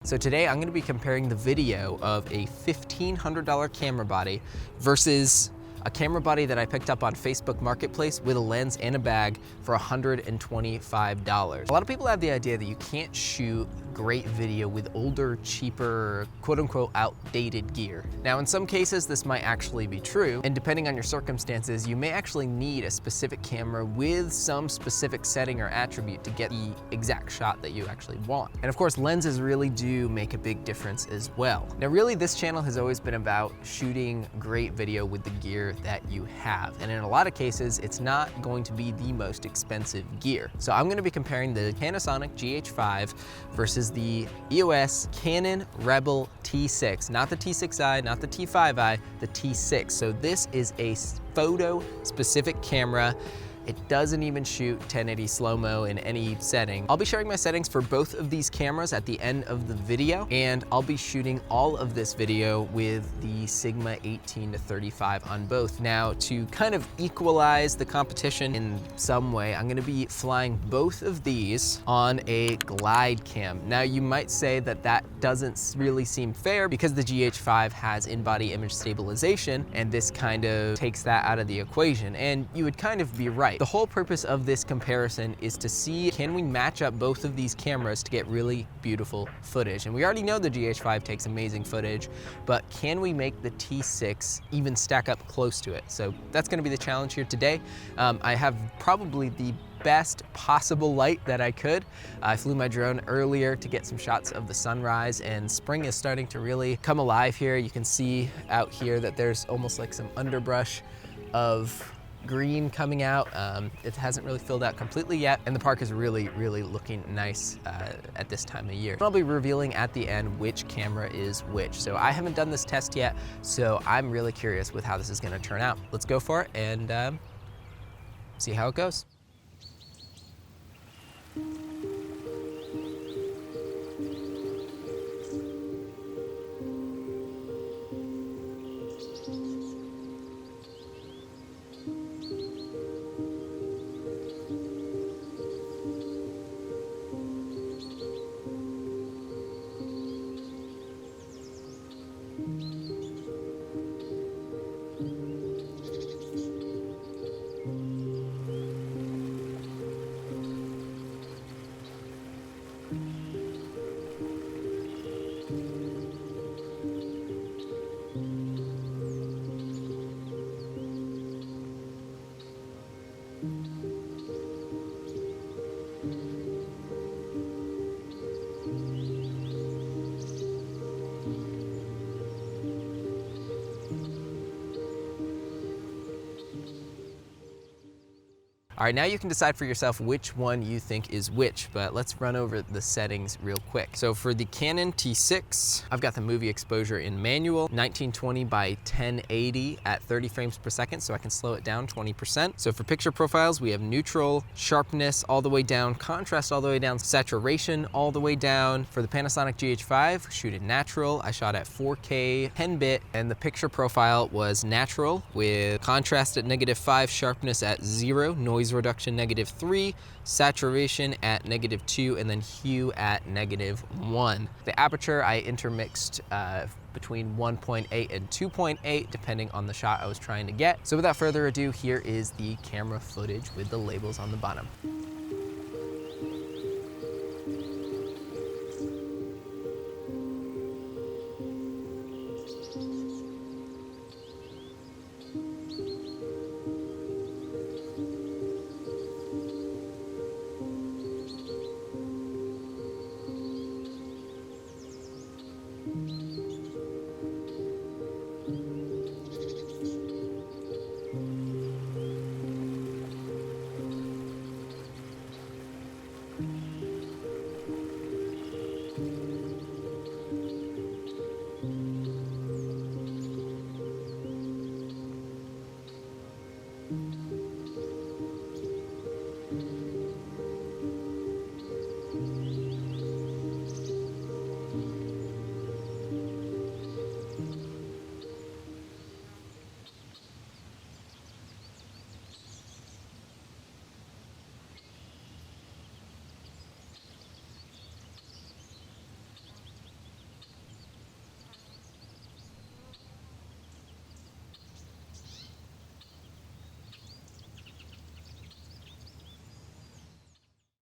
So today I'm going to be comparing the video of a $1,500 camera body versus a camera body that I picked up on Facebook Marketplace with a lens and a bag for $125. A lot of people have the idea that you can't shoot great video with older, cheaper, quote-unquote outdated gear. Now in some cases this might actually be true, and depending on your circumstances you may actually need a specific camera with some specific setting or attribute to get the exact shot that you actually want. And of course lenses really do make a big difference as well. Now really this channel has always been about shooting great video with the gear that you have, and in a lot of cases it's not going to be the most expensive gear. So I'm going to be comparing the Panasonic GH5 versus the EOS Canon Rebel T6, not the T6i, not the T5i, the T6. So this is a photo specific camera. It doesn't even shoot 1080 slow-mo in any setting. I'll be sharing my settings for both of these cameras at the end of the video, and I'll be shooting all of this video with the Sigma 18-35 on both. Now, to kind of equalize the competition in some way, I'm gonna be flying both of these on a glide cam. Now, you might say that that doesn't really seem fair because the GH5 has in-body image stabilization, and this kind of takes that out of the equation, and you would kind of be right. The whole purpose of this comparison is to see, can we match up both of these cameras to get really beautiful footage? And we already know the GH5 takes amazing footage, but can we make the T6 even stack up close to it? So that's gonna be the challenge here today. I have probably the best possible light that I could. I flew my drone earlier to get some shots of the sunrise, and spring is starting to really come alive here. You can see out here that there's almost like some underbrush of green coming out. It hasn't really filled out completely yet, and the park is really looking nice at this time of year. I'll be revealing at the end which camera is which. So I haven't done this test yet, so I'm really curious with how this is gonna turn out. Let's go for it and see how it goes. All right, now you can decide for yourself which one you think is which, but let's run over the settings real quick. So for the Canon T6, I've got the movie exposure in manual, 1920 by 1080 at 30 frames per second, so I can slow it down 20%. So for picture profiles, we have neutral, sharpness all the way down, contrast all the way down, saturation all the way down. For the Panasonic GH5, shoot in natural. I shot at 4K 10-bit, and the picture profile was natural with contrast at -5, sharpness at 0, noise reduction -3, saturation at -2, and then hue at -1. The aperture I intermixed between 1.8 and 2.8 depending on the shot I was trying to get. So without further ado, here is the camera footage with the labels on the bottom.